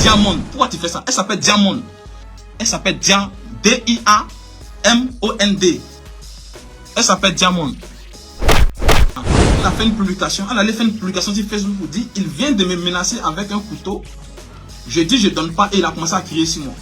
Diamond. Pourquoi tu fais ça? Elle s'appelle Diamond. Elle s'appelle D-I-A-M-O-N-D. Elle s'appelle Diamond. Elle a fait une publication. Elle allait faire une publication sur Facebook pour dire il vient de me menacer avec un couteau. Je dis je donne pas et il a commencé à crier sur moi.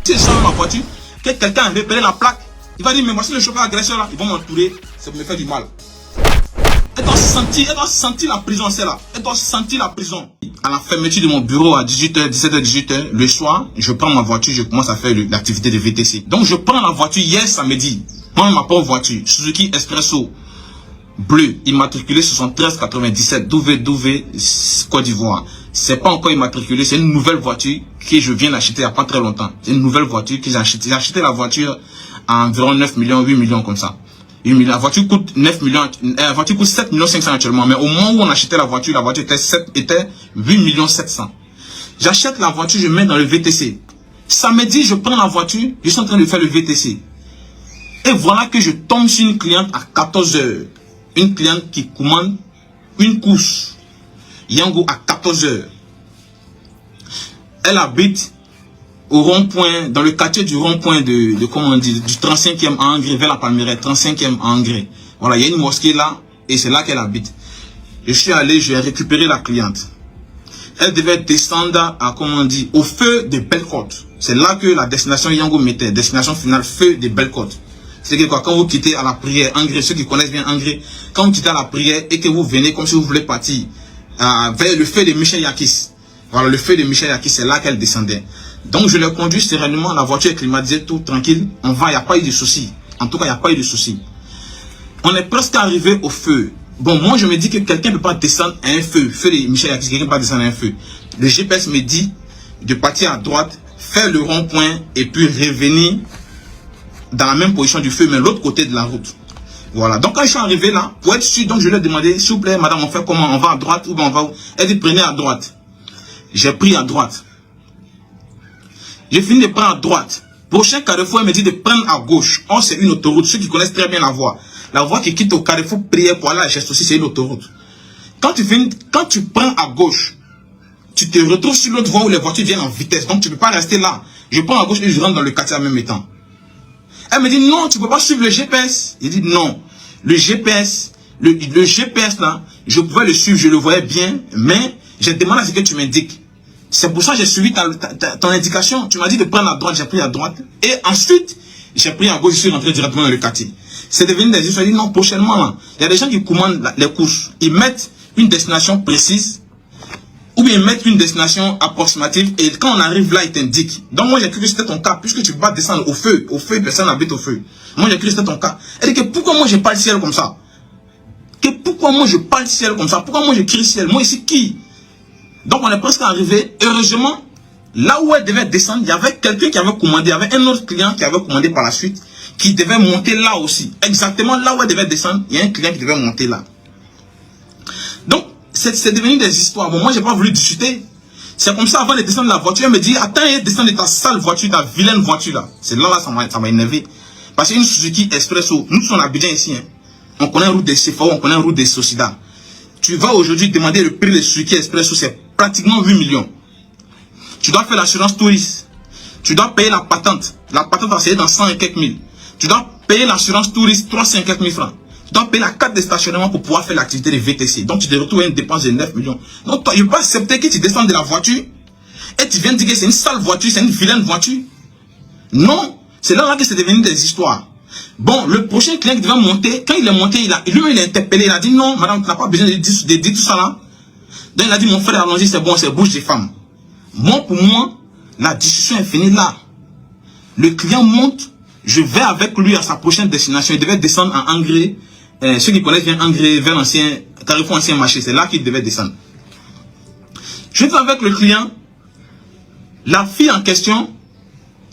Si je sors dans ma voiture, que quelqu'un a repéré la plaque, il va dire mais voici le chauffeur agresseur là, ils vont m'entourer, ça me fait du mal. Elle doit sentir la prison, c'est là. Elle doit sentir la prison. À la fermeture de mon bureau à 18h, 17h, 18h, le soir, je prends ma voiture, je commence à faire l'activité de VTC. Donc je prends la voiture hier samedi, prends ma propre voiture, Suzuki Expresso, bleu, immatriculé 7397, Douvé, Côte d'Ivoire. C'est pas encore immatriculé, c'est une nouvelle voiture que je viens d'acheter il n'y a pas très longtemps. C'est une nouvelle voiture que j'ai achetée. J'ai acheté la voiture à environ 9 millions, 8 millions comme ça. La voiture coûte 9 millions, la voiture coûte 7 millions 500 actuellement. Mais au moment où on achetait la voiture était 8 millions 700. J'achète la voiture, je mets dans le VTC. Samedi, je prends la voiture, je suis en train de faire le VTC. Et voilà que je tombe sur une cliente à 14 h. Une cliente qui commande une course. Yango à 14 h. Elle habite au rond-point, dans le quartier du rond-point de comment on dit, du 35e à Angré, vers la Palmeraie, 35e à Angré. Voilà, il y a une mosquée là, et c'est là qu'elle habite. Je suis allé, je vais récupérer la cliente. Elle devait descendre à, comment on dit, au feu de Bellecote. C'est là que la destination Yango mettait, destination finale, feu de Bellecote. C'est que quoi, quand vous quittez à la prière, Angré, ceux qui connaissent bien Angré, quand vous quittez à la prière et que vous venez comme si vous voulez partir vers le feu de Michel Yakis. Voilà, le feu de Michel Yakis, c'est là qu'elle descendait. Donc je l'ai conduit sereinement, la voiture est climatisée, tout tranquille. On va, il n'y a pas eu de souci. En tout cas, il n'y a pas eu de souci. On est presque arrivé au feu. Bon, moi je me dis que quelqu'un ne peut pas descendre à un feu. Feu de Michel Yakis, quelqu'un ne peut pas descendre à un feu. Le GPS me dit de partir à droite, faire le rond-point et puis revenir dans la même position du feu, mais l'autre côté de la route. Voilà. Donc quand je suis arrivé là, pour être sûr, donc je lui ai demandé, s'il vous plaît, madame, on fait comment? On va à droite ou bien on va où? Elle dit, prenez à droite. J'ai pris à droite. J'ai fini de prendre à droite. Prochain carrefour, elle me dit de prendre à gauche. Or, c'est une autoroute. Ceux qui connaissent très bien la voie qui quitte au carrefour Prière pour aller à la geste aussi, c'est une autoroute. Quand tu prends à gauche, tu te retrouves sur l'autre voie où les voitures viennent en vitesse. Donc, tu ne peux pas rester là. Je prends à gauche et je rentre dans le quartier en même temps. Elle me dit non, tu ne peux pas suivre le GPS. J'ai dit non. Le GPS là, je pouvais le suivre, je le voyais bien, mais j'ai demandé à ce que tu m'indiques. C'est pour ça que j'ai suivi ton indication. Tu m'as dit de prendre à droite, j'ai pris à droite. Et ensuite, j'ai pris à gauche, je suis rentré directement dans le quartier. C'est devenu des histoires. Je dis non, prochainement, là, il y a des gens qui commandent les courses. Ils mettent une destination précise, ou bien ils mettent une destination approximative, et quand on arrive là, ils t'indiquent. Donc moi, j'ai cru que c'était ton cas, puisque tu peux pas descendre au feu, personne n'habite au feu. Moi, j'ai cru que c'était ton cas. Elle dit que pourquoi moi, je parle ciel comme ça? Pourquoi moi, je parle ciel comme ça? Pourquoi moi, je crie ciel? Moi, ici, qui? Donc on est presque arrivé. Heureusement, là où elle devait descendre, il y avait quelqu'un qui avait commandé, il y avait un autre client qui avait commandé par la suite, qui devait monter là aussi. Exactement là où elle devait descendre, il y a un client qui devait monter là. Donc, c'est devenu des histoires. Bon, moi, j'ai pas voulu discuter. C'est comme ça, avant de descendre de la voiture, elle me dit, attends, descends de ta sale voiture, ta vilaine voiture là. C'est là, ça m'a énervé. Parce qu'une Suzuki Expresso, nous sommes à Abidjan ici, hein. On connaît la route des CFAO, on connaît la route des Socida. Tu vas aujourd'hui demander le prix de Suzuki Expresso, c'est pratiquement 8 millions. Tu dois faire l'assurance touriste. Tu dois payer la patente. La patente va s'élever dans 100 et quelques mille. Tu dois payer l'assurance touriste 300 et quelques mille francs. Tu dois payer la carte de stationnement pour pouvoir faire l'activité de VTC. Donc tu te retrouves à une dépense de 9 millions. Donc toi, je ne peux pas accepter que tu descendes de la voiture et tu viens dire que c'est une sale voiture, c'est une vilaine voiture. Non, c'est là que c'est devenu des histoires. Bon, le prochain client qui devait monter, quand il est monté, lui-même il a interpellé, il a dit non, madame, tu n'as pas besoin de dire tout ça là. Donc il a dit, mon frère, allons-y, c'est bon, c'est bouche des femmes. Moi, pour moi, la discussion est finie là. Le client monte, je vais avec lui à sa prochaine destination. Il devait descendre en Angré. Ceux qui connaissent bien Angré, vers l'ancien carrefour ancien marché, c'est là qu'il devait descendre. Je vais avec le client. La fille en question,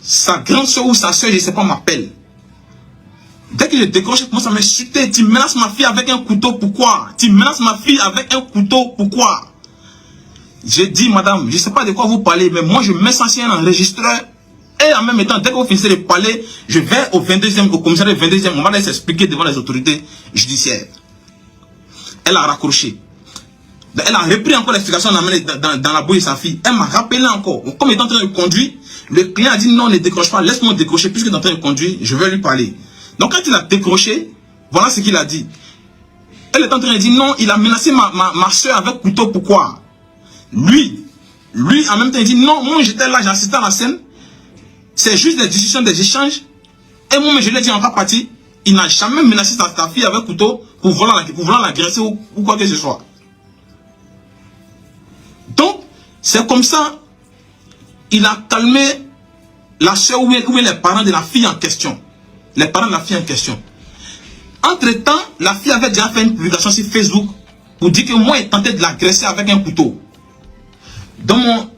sa grande soeur ou sa soeur, je ne sais pas, m'appelle. Dès que je décroche, je commence à m'insulter. Tu menaces ma fille avec un couteau, pourquoi? Tu menaces ma fille avec un couteau, pourquoi? J'ai dit, madame, je ne sais pas de quoi vous parlez, mais moi je mets ça sur un enregistreur. Et en même temps, dès que vous finissez de parler, je vais au 22e, au commissariat 22e, on va les expliquer devant les autorités judiciaires. Elle a raccroché. Elle a repris encore l'explication dans la bouche de sa fille. Elle m'a rappelé encore. Comme il est en train de conduire, le client a dit non, ne décroche pas, laisse-moi décrocher puisque tu es en train de conduire, je vais lui parler. Donc quand il a décroché, voilà ce qu'il a dit. Elle est en train de dire non, il a menacé ma soeur avec couteau, pourquoi? Lui, en même temps, il dit non, moi j'étais là, j'assistais à la scène. C'est juste des discussions, des échanges. Et moi, je l'ai dit en cas partie, il n'a jamais menacé ta fille avec couteau pour vouloir l'agresser ou quoi que ce soit. Donc, c'est comme ça, il a calmé la soeur ou bien les parents de la fille en question. Les parents de la fille en question. Entre-temps, la fille avait déjà fait une publication sur Facebook pour dire que moi, il tentait de l'agresser avec un couteau.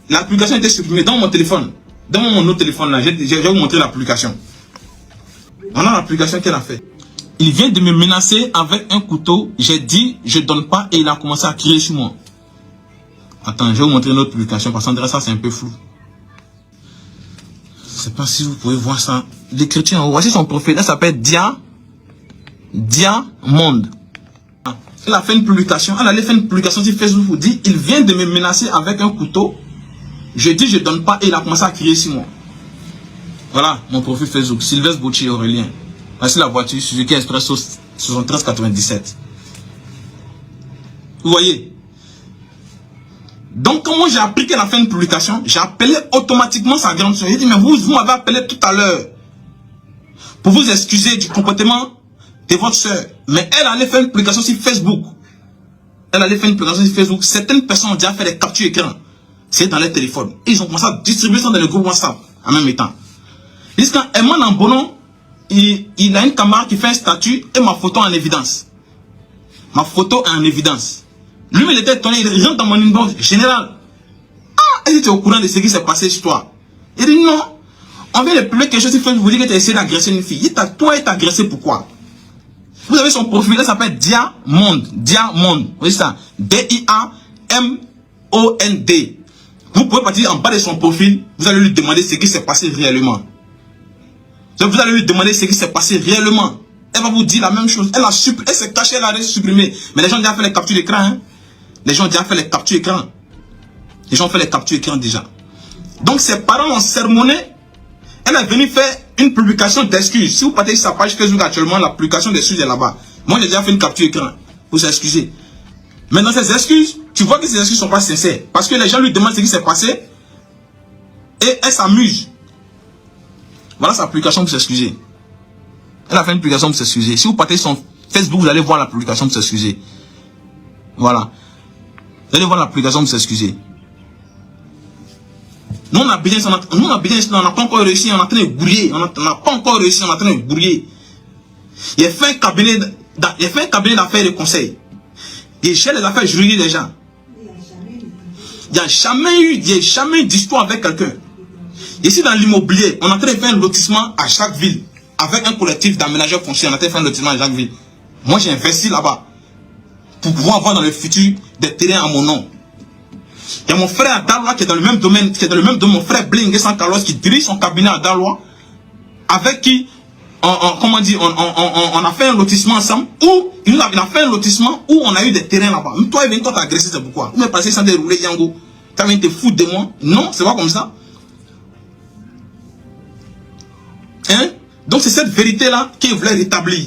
La publication était supprimée dans mon téléphone. Dans mon autre téléphone là, je vais vous montrer la publication. Voilà la publication qu'elle a fait. Il vient de me menacer avec un couteau. J'ai dit, je donne pas et il a commencé à crier sur moi. Attends, je vais vous montrer une autre publication parce que ça c'est un peu flou. Je ne sais pas si vous pouvez voir ça. L'écriture en haut. Voici son profil. Elle s'appelle Diamond. Elle a fait une publication. Elle allait faire une publication sur Facebook pour dire il vient de me menacer avec un couteau. Je dis je donne pas et il a commencé à crier sur moi. Voilà mon profil Facebook. Sylvestre Bouchi Aurélien. Voici la voiture Suzuki Expresso 7397. Vous voyez? Donc, quand moi j'ai appris qu'elle a fait une publication, j'ai appelé automatiquement sa grande soeur. J'ai dit, mais vous m'avez appelé tout à l'heure pour vous excuser du comportement de votre soeur. Mais elle allait faire une publication sur Facebook. Elle allait faire une publication sur Facebook. Certaines personnes ont déjà fait des captures écran. C'est dans les téléphones. Et ils ont commencé à distribuer ça dans le groupe WhatsApp en même temps. Jusqu'à Eman Ambonon, il a une caméra qui fait un statut et ma photo en évidence. Ma photo est en évidence. Lui, il était étonné, il rentre dans mon inbox général. Ah, est-ce que tu es au courant de ce qui s'est passé chez toi? Il dit non. On vient de publier quelque chose, il faut vous dire que tu as essayé d'agresser une fille. Toi, il t'a agressé, pourquoi? Vous avez son profil, là, ça s'appelle Diamond. Diamond. Vous voyez ça? D-I-A-M-O-N-D. Vous pouvez partir en bas de son profil, vous allez lui demander ce qui s'est passé réellement. Vous allez lui demander ce qui s'est passé réellement. Elle va vous dire la même chose. Elle s'est cachée, elle a supprimé. Mais les gens ont déjà fait les captures d'écran. Hein? Les gens ont déjà fait les captures écran. Les gens ont fait les captures écran déjà. Donc ses parents l'ont sermonné. Elle est venue faire une publication d'excuses. Si vous partez sur sa page Facebook actuellement, la publication d'excuses est là-bas. Moi j'ai déjà fait une capture écran pour s'excuser. Mais dans ces excuses, tu vois que ces excuses ne sont pas sincères. Parce que les gens lui demandent ce qui s'est passé. Et elle s'amuse. Voilà sa publication pour s'excuser. Elle a fait une publication pour s'excuser. Si vous partez sur son Facebook, vous allez voir la publication pour s'excuser. Voilà. Vous allez voir la publication pour s'excuser. Nous, on a bien, on n'a pas encore réussi, on est en train de brouiller. On n'a pas encore réussi, on est en train de brouiller. Il a fait un cabinet d'affaires et de conseil. Il gère les affaires juridiques des gens. Il n'y a jamais eu d'histoire avec quelqu'un. Ici, dans l'immobilier, on est en train de faire un lotissement à chaque ville. Avec un collectif d'aménageurs fonciers, on a fait un lotissement à chaque ville. Moi, j'ai investi là-bas. Pour pouvoir avoir dans le futur des terrains à mon nom. Il y a mon frère à Daloa qui est dans le même domaine, mon frère Bling et San Carlos qui dirige son cabinet à Daloa. Avec qui, on a fait un lotissement ensemble. Il a fait un lotissement où on a eu des terrains là-bas. Toi, il vient toi t'agresser, c'est pourquoi? Vous me passez sans dérouler, Yango. Tu viens te foutre de moi? Non, c'est pas comme ça. Hein? Donc c'est cette vérité-là qu'il voulait rétablir.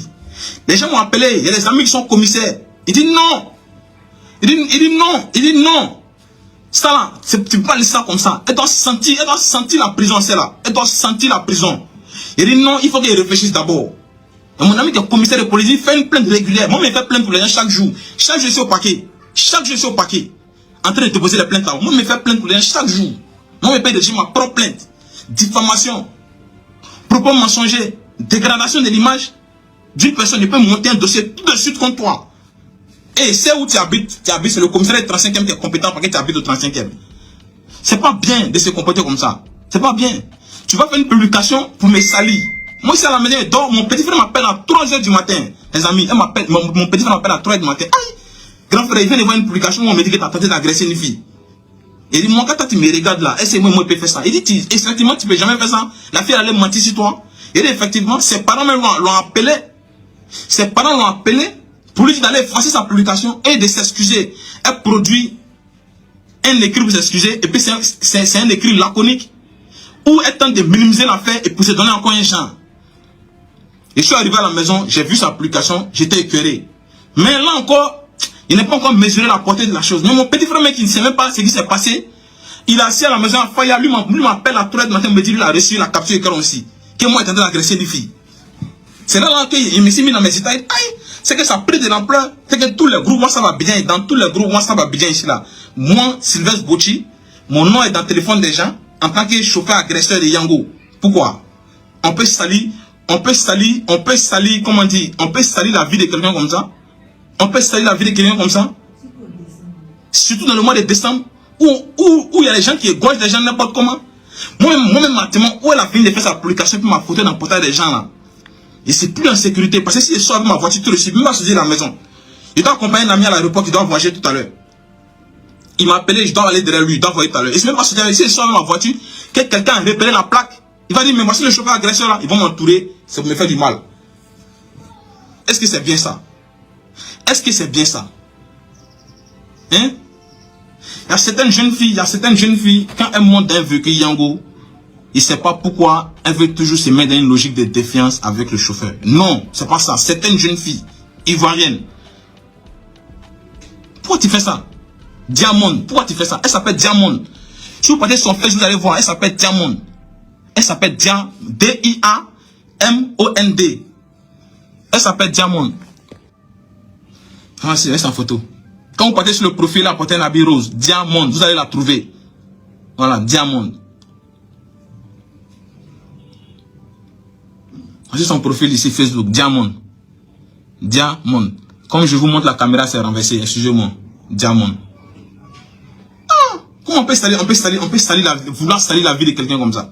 Les gens m'ont appelé, il y a des amis qui sont commissaires. Il dit non. Il dit non. Ça là, tu ne peux pas laisser ça comme ça. Elle doit sentir la prison, c'est là. Elle doit sentir la prison. Il dit non, il faut qu'il réfléchisse d'abord. Mon ami qui est commissaire de police, il fait une plainte régulière. Moi, je fais plainte pour les gens chaque jour. Chaque jour, je suis au paquet. Chaque jour, je suis au paquet. En train de te poser les plaintes là. Moi, je fais plainte pour les gens chaque jour. Moi, je paye déjà ma propre plainte. Diffamation. Propos mensongers. Dégradation de l'image d'une personne. Il peut monter un dossier tout de suite contre toi. Et c'est où tu habites, c'est le commissariat du 35e qui est compétent parce que tu habites au 35e. C'est pas bien de se comporter comme ça. C'est pas bien. Tu vas faire une publication pour me salir. Moi, ici à la maison, je dors. Mon petit frère m'appelle à 3 h du matin. Les amis, mon petit frère m'appelle à 3 h du matin. Aïe! Grand frère, il vient de voir une publication où on me dit que tu as tenté d'agresser une fille. Il dit, moi, quand tu me regardes là, est-ce que moi, je peux faire ça? Il dit, effectivement, tu peux jamais faire ça. La fille, elle allait mentir sur toi. Il dit, effectivement, ses parents même l'ont appelé. Ses parents l'ont appelé pour lui dire d'aller effacer sa publication et de s'excuser. Elle produit un écrit pour s'excuser, et puis c'est un écrit laconique, où elle tente de minimiser l'affaire et pour se donner encore un genre. Et je suis arrivé à la maison, j'ai vu sa publication, j'étais écœuré. Mais là encore, il n'a pas encore mesuré la portée de la chose. Mais mon petit frère, mec, qui ne sait même pas ce qui s'est passé, il est assis à la maison à Faya, lui m'appelle à 3h du matin, me dit, il a reçu la capture écran aussi, que moi, il est en train d'agresser des filles. C'est là qu'il me s'est mis dans mes états. C'est que ça a pris de l'ampleur. C'est que tous les groupes, moi, ça va bien. Dans tous les groupes, moi, ça va bien ici, là. Moi, Sylvestre Bouchi, mon nom est dans le téléphone des gens en tant que chauffeur agresseur de Yango. Pourquoi? On peut salir, comment dire, on peut salir la vie de quelqu'un comme ça. On peut salir la vie de quelqu'un comme ça. Surtout dans le mois de décembre, où il y a des gens qui égorgent des gens n'importe comment. Moi-même, maintenant, où elle a fini de faire sa publication, puis ma photo dans le portail des gens, là. Et c'est plus en sécurité. Parce que si je sors avec ma voiture, tout le suite, même pas sortir de la maison. Je dois accompagner un ami à l'aéroport qui doit voyager tout à l'heure. Il m'a appelé, je dois aller derrière lui, il doit voyager tout à l'heure. Et c'est même pas sortir avec, si je sors avec ma voiture, que quelqu'un a repéré la plaque, il va dire, mais voici le chauffeur agresseur là, ils vont m'entourer, ça me fait du mal. Est-ce que c'est bien ça? Est-ce que c'est bien ça? Hein? Il y a certaines jeunes filles, quand elles montent d'un véhicule Yango, il ne sait pas pourquoi elle veut toujours se mettre dans une logique de défiance avec le chauffeur. Non, c'est pas ça. Certaines jeunes filles, ivoiriennes. Pourquoi tu fais ça? Diamond, pourquoi tu fais ça? Elle s'appelle Diamond. Si vous partez sur son Facebook, vous allez voir, elle s'appelle Diamond. Elle s'appelle D-I-A-M-O-N-D. Elle s'appelle Diamond. Ah, c'est sa photo. Quand vous partez sur le profil, là, portez un habit rose. Diamond, vous allez la trouver. Voilà, Diamond. Voici son profil ici, Facebook, Diamond. Diamond. Comme je vous montre la caméra, c'est renversé. Excusez-moi. Diamond. Ah, comment on peut vouloir salir la vie de quelqu'un comme ça?